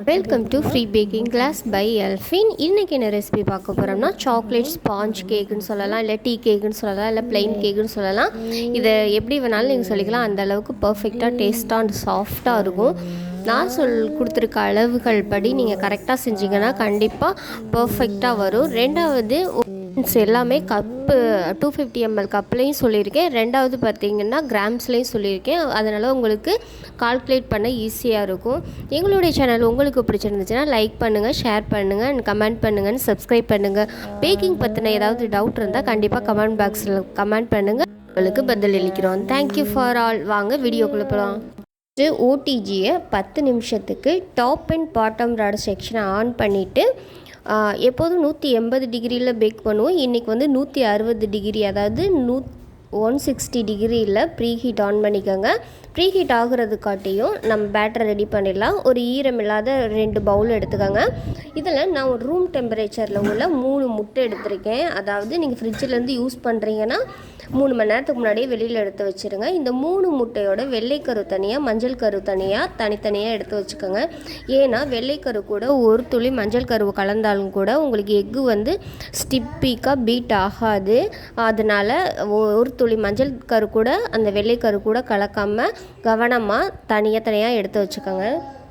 Welcome to free baking class by Elfin. இன்றைக்கி என்ன recipe பார்க்க போகிறோம்னா சாக்லேட் ஸ்பாஞ்ச் கேக்குன்னு சொல்லலாம், இல்லை டீ கேக்குன்னு சொல்லலாம், இல்லை பிளெயின் கேக்குன்னு சொல்லலாம். இதை எப்படி வேணாலும் நீங்கள் சொல்லிக்கலாம். அந்த அளவுக்கு பர்ஃபெக்டாக டேஸ்ட்டாக அண்ட் சாஃப்டாக இருக்கும். நான் கொடுத்துருக்க அளவுகள் படி நீங்கள் கரெக்டாக செஞ்சிங்கன்னா கண்டிப்பாக பர்ஃபெக்டாக வரும். ரெண்டாவது எல்லாமே கப்பு 250 ml கப்லேயும் சொல்லியிருக்கேன். ரெண்டாவது பார்த்திங்கன்னா கிராம்ஸ்லேயும் சொல்லியிருக்கேன். அதனால் உங்களுக்கு கால்குலேட் பண்ண ஈஸியாக இருக்கும். எங்களுடைய சேனல் உங்களுக்கு பிடிச்சிருந்துச்சுன்னா லைக் பண்ணுங்கள், ஷேர் பண்ணுங்கள், அண்ட் கமெண்ட் பண்ணுங்கள், சப்ஸ்கிரைப் பண்ணுங்கள். பேக்கிங் பற்றின ஏதாவது டவுட் இருந்தால் கண்டிப்பாக கமெண்ட் பாக்ஸில் கமெண்ட் பண்ணுங்கள், உங்களுக்கு பதில் அளிக்கிறோம். Thank you for all. வாங்க வீடியோக்குள்ளே போகலாம். ஓடிஜியை 10 நிமிஷத்துக்கு டாப் அண்ட் பாட்டம் ராட் செக்ஷனை ஆன் பண்ணிவிட்டு எப்போதும் 180 டிகிரியில் பேக் பண்ணுவோம். இன்றைக்கி வந்து 160 டிகிரி, அதாவது 160 டிகிரியில் ப்ரீ ஹீட் ஆன் பண்ணிக்கோங்க. ப்ரீ ஹீட் ஆகுறதுக்காட்டியும் நம்ம பேட்டரை ரெடி பண்ணிடலாம். ஒரு ஈரம் இல்லாத 2 பவுல் எடுத்துக்கோங்க. இதில் நான் ஒரு ரூம் டெம்பரேச்சரில் உள்ள 3 முட்டை எடுத்திருக்கேன். அதாவது நீங்கள் ஃப்ரிட்ஜிலேருந்து யூஸ் பண்ணுறீங்கன்னா 3 மணி நேரத்துக்கு முன்னாடியே வெளியில் எடுத்து வச்சுருங்க. இந்த 3 முட்டையோட வெள்ளைக்கரு தனியாக, மஞ்சள் கரு தனித்தனியாக எடுத்து வச்சுக்கோங்க. ஏன்னா வெள்ளைக்கரு கூட ஒரு துளி மஞ்சள் கருவு கலந்தாலும் கூட உங்களுக்கு எக்கு வந்து ஸ்டிப்பிக்காக பீட் ஆகாது. அதனால் ஒரு துளி மஞ்சள் கரு கூட அந்த வெள்ளைக்கரு கூட கலக்காமல் கவனமாக தனியாக எடுத்து வச்சுக்கோங்க.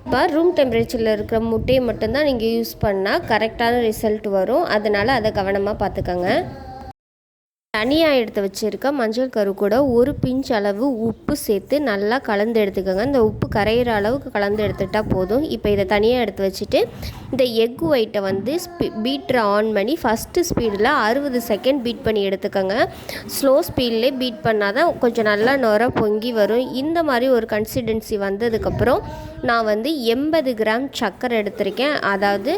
இப்போ ரூம் டெம்பரேச்சரில் இருக்கிற முட்டையை மட்டும்தான் நீங்கள் யூஸ் பண்ணால் கரெக்டான ரிசல்ட் வரும். அதனால் அதை கவனமாக பார்த்துக்கோங்க. தனியாக எடுத்து வச்சுருக்க மஞ்சள் கரு கூட ஒரு பிஞ்ச் அளவு உப்பு சேர்த்து நல்லா கலந்து எடுத்துக்கோங்க. இந்த உப்பு கரையிற அளவுக்கு கலந்து எடுத்துட்டால் போதும். இப்போ இதை தனியாக எடுத்து வச்சுட்டு இந்த எக் ஒயிட்டை வந்து பீட்டரை ஆன் பண்ணி ஃபஸ்ட்டு ஸ்பீடில் 60 செகண்ட் பீட் பண்ணி எடுத்துக்கோங்க. ஸ்லோ ஸ்பீட்லேயே பீட் பண்ணால் தான் கொஞ்சம் நல்லா நுர பொங்கி வரும். இந்த மாதிரி ஒரு கன்சிஸ்டன்சி வந்ததுக்கப்புறம் நான் வந்து 80 கிராம் சர்க்கரை எடுத்திருக்கேன். அதாவது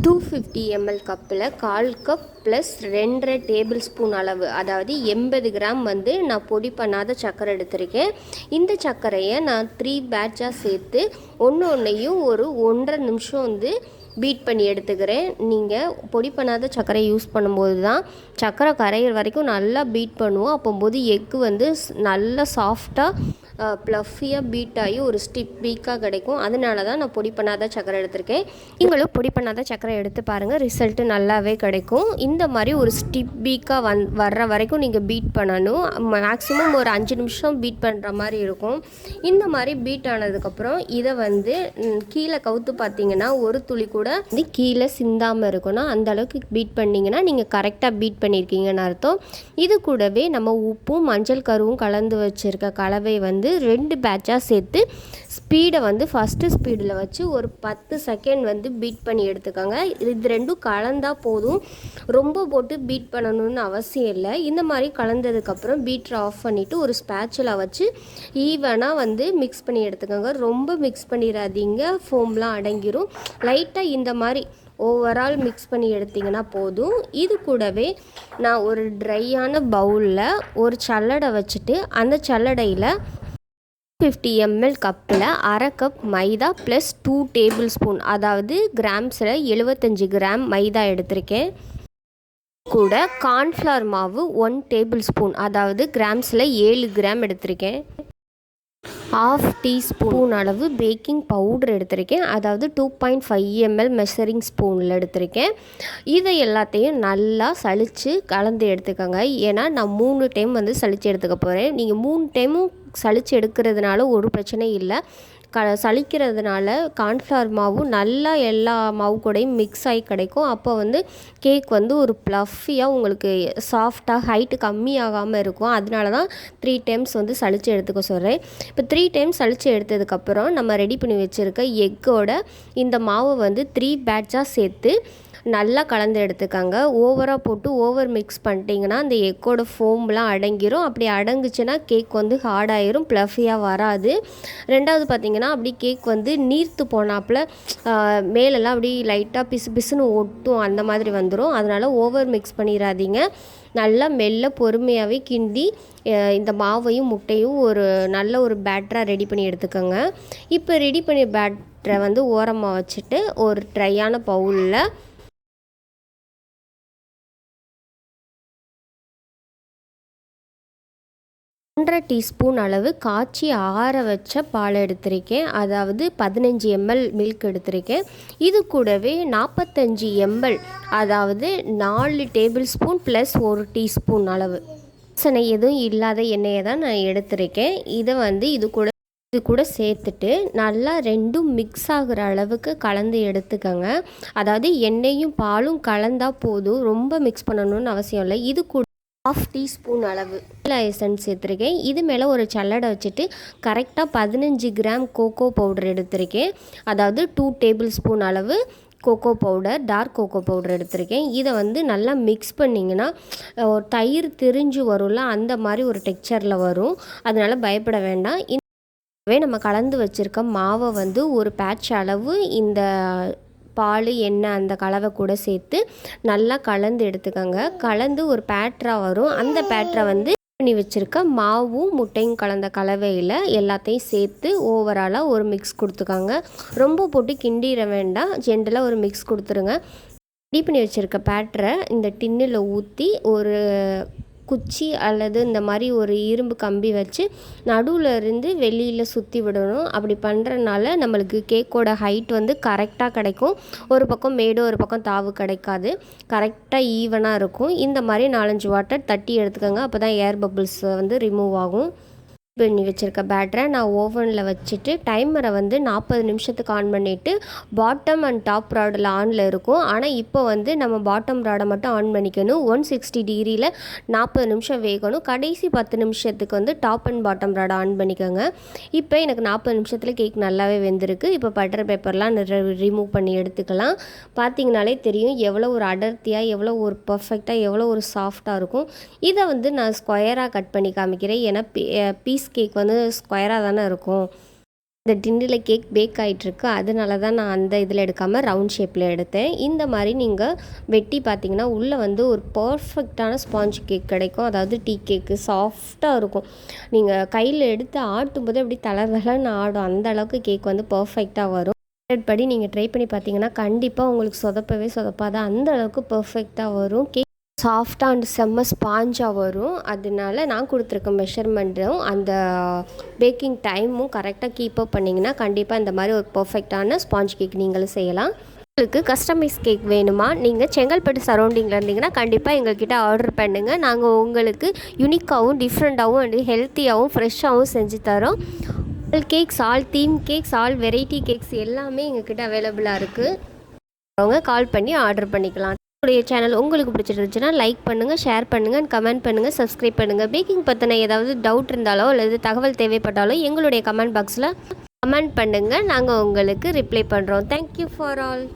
250 ml கப்பில் 1/4 கப் ப்ளஸ் 2.5 டேபிள் ஸ்பூன் அளவு, அதாவது 80 கிராம் வந்து நான் பொடி பண்ணாத சர்க்கரை எடுத்திருக்கேன். இந்த சர்க்கரையை நான் 3 பேட்சாக சேர்த்து ஒன்றையும் ஒரு 1.5 நிமிஷம் வந்து பீட் பண்ணி எடுத்துக்கிறேன். நீங்கள் பொடி பண்ணாத சர்க்கரை யூஸ் பண்ணும்போது தான் சர்க்கரை கரையிற வரைக்கும் நல்லா பீட் பண்ணுவோம். அப்போது எக்கு வந்து நல்லா சாஃப்டாக ப்ளஃபியாக பீட் ஆகி ஒரு ஸ்டிப் பீக்காக கிடைக்கும். அதனால தான் நான் பொடி பண்ணாத சர்க்கரை எடுத்திருக்கேன். நீங்களும் பொடி பண்ணாத சர்க்கரை எடுத்து பாருங்கள், ரிசல்ட்டு நல்லாவே கிடைக்கும். இந்த மாதிரி ஒரு ஸ்டிப் பீக்காக வர்ற வரைக்கும் நீங்கள் பீட் பண்ணணும். மேக்ஸிமம் ஒரு 5 நிமிஷம் பீட் பண்ணுற மாதிரி இருக்கும். இந்த மாதிரி பீட் ஆனதுக்கப்புறம் இதை வந்து கீழே கவுத்து பார்த்தீங்கன்னா ஒரு துளி கூட வந்து கீழே சிந்தாமல் இருக்கணும். அந்த அளவுக்கு பீட் பண்ணிங்கன்னா நீங்கள் கரெக்டாக பீட் பண்ணியிருக்கீங்கன்னு அர்த்தம். இது கூடவே நம்ம உப்பும் மஞ்சள் கருவும் கலந்து வச்சுருக்க கலவை வந்து 2 பேட்சாக சேர்த்து ஸ்பீடை வந்து ஃபஸ்ட்டு ஸ்பீடில் வச்சு ஒரு 10 செகண்ட் வந்து பீட் பண்ணி எடுத்துக்கோங்க. இது ரெண்டும் கலந்தால் போதும், ரொம்ப போட்டு பீட் பண்ணணும்னு அவசியம் இல்லை. இந்த மாதிரி கலந்ததுக்கப்புறம் பீட்டரை ஆஃப் பண்ணிவிட்டு ஒரு ஸ்பேச்சுலா வச்சு ஈவனாக வந்து மிக்ஸ் பண்ணி எடுத்துக்கோங்க. ரொம்ப மிக்ஸ் பண்ணிடாதீங்க, ஃபோம்லாம் அடங்கிரும். லைட்டாக இந்த மாதிரி ஓவரால் மிக்ஸ் பண்ணி எடுத்திங்கன்னா போதும். இது கூடவே நான் ஒரு ட்ரையான பவுலில் ஒரு சல்லடை வச்சுட்டு அந்த சல்லடையில் 50 ml கப்பில் 1/2 கப் மைதா ப்ளஸ் 2 டேபிள் ஸ்பூன், அதாவது கிராம்ஸில் 75 கிராம் மைதா எடுத்திருக்கேன். கூட கார்ன்ஃப்ளவர் மாவு 1 டேபிள் ஸ்பூன், அதாவது கிராம்ஸில் 7 கிராம் எடுத்திருக்கேன். 1/2 டீஸ்பூன் அளவு பேக்கிங் பவுடர் எடுத்திருக்கேன், அதாவது 2.5 ml மெஷரிங் ஸ்பூனில் எடுத்திருக்கேன். இதை எல்லாத்தையும் நல்லா சலித்து கலந்து எடுத்துக்கோங்க. ஏன்னா நான் 3 டைம் வந்து சலித்து எடுத்துக்க போகிறேன். நீங்கள் 3 டைமும் சலித்து எடுக்கிறதுனால ஒரு பிரச்சனை இல்லை. சலிக்கிறதுனால கார்ன்ஃப்ளவர் மாவும் நல்லா எல்லா மாவு கூடையும் மிக்ஸ் ஆகி கிடைக்கும். அப்போ வந்து கேக் வந்து ஒரு ப்ளஃபியாக உங்களுக்கு சாஃப்டாக ஹைட்டு கம்மியாகாமல் இருக்கும். அதனால தான் 3 டைம்ஸ் வந்து சலித்து எடுத்துக்க சொல்கிறேன். இப்போ 3 டைம்ஸ் சலித்து எடுத்ததுக்கப்புறம் நம்ம ரெடி பண்ணி வச்சுருக்க எக்கோட இந்த மாவை வந்து 3 பேட்சாக சேர்த்து நல்லா கலந்து எடுத்துக்காங்க. ஓவராக போட்டு ஓவர் மிக்ஸ் பண்ணிட்டீங்கன்னா அந்த எக்கோட ஃபோம்லாம் அடங்கிரும். அப்படி அடங்குச்சுன்னா கேக் வந்து ஹார்டாயிரும், ப்ளஃபியாக வராது. ரெண்டாவது பார்த்திங்கன்னா அப்படி கேக் வந்து நீர்த்து போனாப்பில் மேலெல்லாம் அப்படி லைட்டாக பிசு பிசுன்னு ஒட்டும், அந்த மாதிரி வந்துடும். அதனால் ஓவர் மிக்ஸ் பண்ணிடாதீங்க. நல்லா மெல்ல பொறுமையாகவே கிண்டி இந்த மாவையும் முட்டையும் ஒரு நல்ல ஒரு பேட்டராக ரெடி பண்ணி எடுத்துக்கோங்க. இப்போ ரெடி பண்ணி பேட்டரை வந்து ஓரமாக வச்சுட்டு ஒரு ட்ரையான பவுலில் 1/2 டீஸ்பூன் அளவு காய்ச்சி ஆற வச்ச பால் எடுத்திருக்கேன். அதாவது 15 ml மில்க் எடுத்திருக்கேன். இது கூடவே 45 ml அதாவது 4 டேபிள் ஸ்பூன் ப்ளஸ் 1 டீஸ்பூன் அளவு வாசனை எதுவும் இல்லாத எண்ணெயை தான் நான் எடுத்திருக்கேன். இதை இது கூட சேர்த்துட்டு நல்லா ரெண்டும் மிக்ஸ் ஆகுற அளவுக்கு கலந்து எடுத்துக்கோங்க. அதாவது எண்ணெயும் பாலும் கலந்தால் போதும், ரொம்ப மிக்ஸ் பண்ணணும்னு அவசியம் இல்லை. இது கூட 1/2 டீஸ்பூன் அளவு எசன்ஸ் சேர்த்துருக்கேன். இது மேலே ஒரு சல்லடை வச்சுட்டு கரெக்டாக 15 கிராம் கோகோ பவுடர் எடுத்திருக்கேன். அதாவது 2 டேபிள் ஸ்பூன் அளவு cocoa powder, dark cocoa powder எடுத்திருக்கேன். இதை நல்லா மிக்ஸ் பண்ணிங்கன்னா தயிர் திரிஞ்சு வரும்ல, அந்த மாதிரி ஒரு டெக்ஸ்சரில் வரும். அதனால் பயப்பட வேண்டாம். நம்ம கலந்து வச்சுருக்க மாவை ஒரு பேட்ச் அளவு இந்த பால் எண்ணெய் அந்த கலவை கூட சேர்த்து நல்லா கலந்து எடுத்துக்கோங்க. கலந்து ஒரு பேட்டராக வரும். அந்த பேட்டரை பண்ணி வச்சுருக்க மாவும் முட்டையும் கலந்த கலவையில் எல்லாத்தையும் சேர்த்து ஓவராலாக ஒரு மிக்ஸ் கொடுத்துக்கோங்க. ரொம்ப போட்டு கிண்டிட வேண்டாம், ஜென்ரலாக ஒரு மிக்ஸ் கொடுத்துருங்க. ரெடி பண்ணி வச்சுருக்க பேட்டரை இந்த டின்னில் ஊற்றி ஒரு குச்சி அல்லது இந்த மாதிரி ஒரு இரும்பு கம்பி வச்சு நடுவில் இருந்து வெளியில் சுற்றி விடணும். அப்படி பண்ணுறதுனால நம்மளுக்கு கேக்கோட ஹைட் கரெக்டாக கிடைக்கும். ஒரு பக்கம் மேடு ஒரு பக்கம் தாவு கிடைக்காது, கரெக்டாக ஈவனாக இருக்கும். இந்த மாதிரி 4-5 வாட்டர் தட்டி எடுத்துக்கோங்க. அப்போ தான் ஏர் பபிள்ஸ் ரிமூவ் ஆகும். பண்ணி வச்சுருக்க பேட்டரை நான் ஓவனில் வச்சுட்டு டைமரை 40 நிமிஷத்துக்கு ஆன் பண்ணிவிட்டு பாட்டம் அண்ட் டாப் ராடில் ஆனில் இருக்கும். ஆனால் இப்போ நம்ம பாட்டம் ராடை மட்டும் ஆன் பண்ணிக்கணும். 160 டிகிரியில் 40 நிமிஷம் வேகணும். கடைசி 10 நிமிஷத்துக்கு டாப் அண்ட் பாட்டம் ராடை ஆன் பண்ணிக்கோங்க. இப்போ எனக்கு 40 நிமிஷத்தில் கேக் நல்லாவே வெந்திருக்கு. இப்போ பட்டர் பேப்பர்லாம் ரிமூவ் பண்ணி எடுத்துக்கலாம். பார்த்தீங்கனாலே தெரியும் எவ்வளோ ஒரு அடர்த்தியாக, எவ்வளோ ஒரு பர்ஃபெக்டாக, எவ்வளோ ஒரு சாஃப்டாக இருக்கும். இதை நான் ஸ்கொயராக கட் பண்ணி காமிக்கிறேன். ஏன்னா பீஸ் கேக் ஸ்கொயராக தானே இருக்கும். இந்த டின்னில் கேக் பேக் ஆகிட்டுருக்கு, அதனால தான் நான் அந்த இதில் எடுக்காமல் ரவுண்ட் ஷேப்பில் எடுத்தேன். இந்த மாதிரி நீங்கள் வெட்டி பார்த்தீங்கன்னா உள்ளே ஒரு பர்ஃபெக்டான ஸ்பாஞ்ச் கேக் கிடைக்கும். அதாவது டீ கேக்கு சாஃப்டாக இருக்கும். நீங்கள் கையில் எடுத்து ஆட்டும் போது அப்படி தளன்னு ஆடும். அந்த அளவுக்கு கேக் பர்ஃபெக்டாக வரும். படி நீங்கள் ட்ரை பண்ணி பார்த்தீங்கன்னா கண்டிப்பாக உங்களுக்கு சொதப்பாது. அந்த அளவுக்கு பர்ஃபெக்டாக வரும். கேக் சாஃப்டாக அண்ட் செம்ம ஸ்பாஞ்சாக வரும். அதனால நான் கொடுத்துருக்க மெஷர்மெண்ட்டும் அந்த பேக்கிங் டைமும் கரெக்டாக கீப்பப் பண்ணிங்கன்னா கண்டிப்பாக இந்த மாதிரி ஒரு பர்ஃபெக்டான ஸ்பாஞ்ச் கேக் நீங்களும் செய்யலாம். உங்களுக்கு கஸ்டமைஸ் கேக் வேணுமா? நீங்கள் செங்கல்பட்டு சரௌண்டிங்கில் இருந்தீங்கன்னா கண்டிப்பாக எங்கள்கிட்ட ஆர்டர் பண்ணுங்கள். நாங்கள் உங்களுக்கு யூனிக்காகவும் டிஃப்ரெண்ட்டாகவும் அண்ட் ஹெல்த்தியாகவும் ஃப்ரெஷ்ஷாகவும் செஞ்சு தரோம். All cakes, all theme cakes, all variety cakes எல்லாமே எங்கள்கிட்ட அவைலபிளாக இருக்குது. அவங்க கால் பண்ணி ஆர்டர் பண்ணிக்கலாம். என்னுடைய சேனல் உங்களுக்கு பிடிச்சிருந்துச்சுன்னா லைக் பண்ணுங்கள், ஷேர் பண்ணுங்கள், கமெண்ட் பண்ணுங்கள், சப்ஸ்கிரைப் பண்ணுங்கள். பேக்கிங் பற்றின ஏதாவது டவுட் இருந்தாலோ அல்லது தகவல் தேவைப்பட்டாலோ எங்களுடைய கமெண்ட் பாக்ஸில் கமெண்ட் பண்ணுங்கள். நாங்கள் உங்களுக்கு ரிப்ளை பண்ணுறோம். Thank you for all.